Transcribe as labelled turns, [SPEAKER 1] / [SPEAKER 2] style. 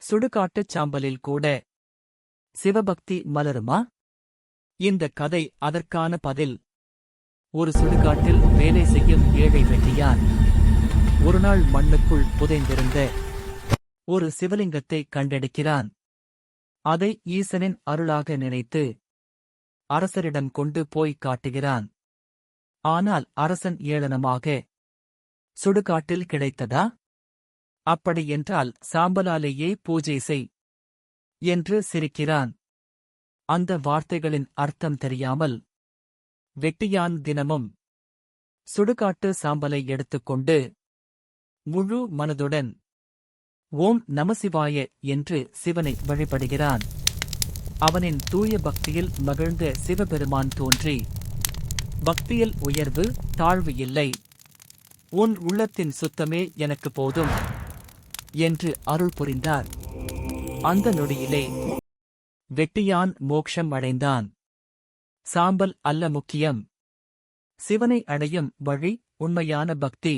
[SPEAKER 1] சுடுகாட்டுச் சாம்பலில் கூட சிவபக்தி மலருமா? இந்த கதை அதற்கான பதில். ஒரு சுடுகாட்டில் வேலை செய்யும் ஏழை வெட்டியான் ஒருநாள் மண்ணுக்குள் புதைந்திருந்த ஒரு சிவலிங்கத்தை கண்டெடுக்கிறான். அதை ஈசனின் அருளாக நினைத்து அரசரிடம் கொண்டு போய் காட்டுகிறான். ஆனால் அரசன் ஏளனமாக, சுடுகாட்டில் கிடைத்ததா? அப்படியென்றால் சாம்பலாலேயே பூஜை செய் என்று சிரிக்கிறான். அந்த வார்த்தைகளின் அர்த்தம் தெரியாமல் வெட்டியான் தினமும் சுடுகாட்டு சாம்பலை எடுத்துக்கொண்டு முழு மனதுடன் ஓம் நமசிவாய என்று சிவனை வழிபடுகிறான். அவனின் தூய பக்தியில் மகிழ்ந்த சிவபெருமான் தோன்றி, பக்தியில் உயர்வு தாழ்வு இல்லை, உன் உள்ளத்தின் சுத்தமே எனக்கு போதும் என்று அருள் புரிந்தார். அந்த நொடியிலே வெட்டியான் மோட்சம் அடைந்தான். சாம்பல் அல்ல முக்கியம், சிவனை அடையும் வழி உண்மையான பக்தி.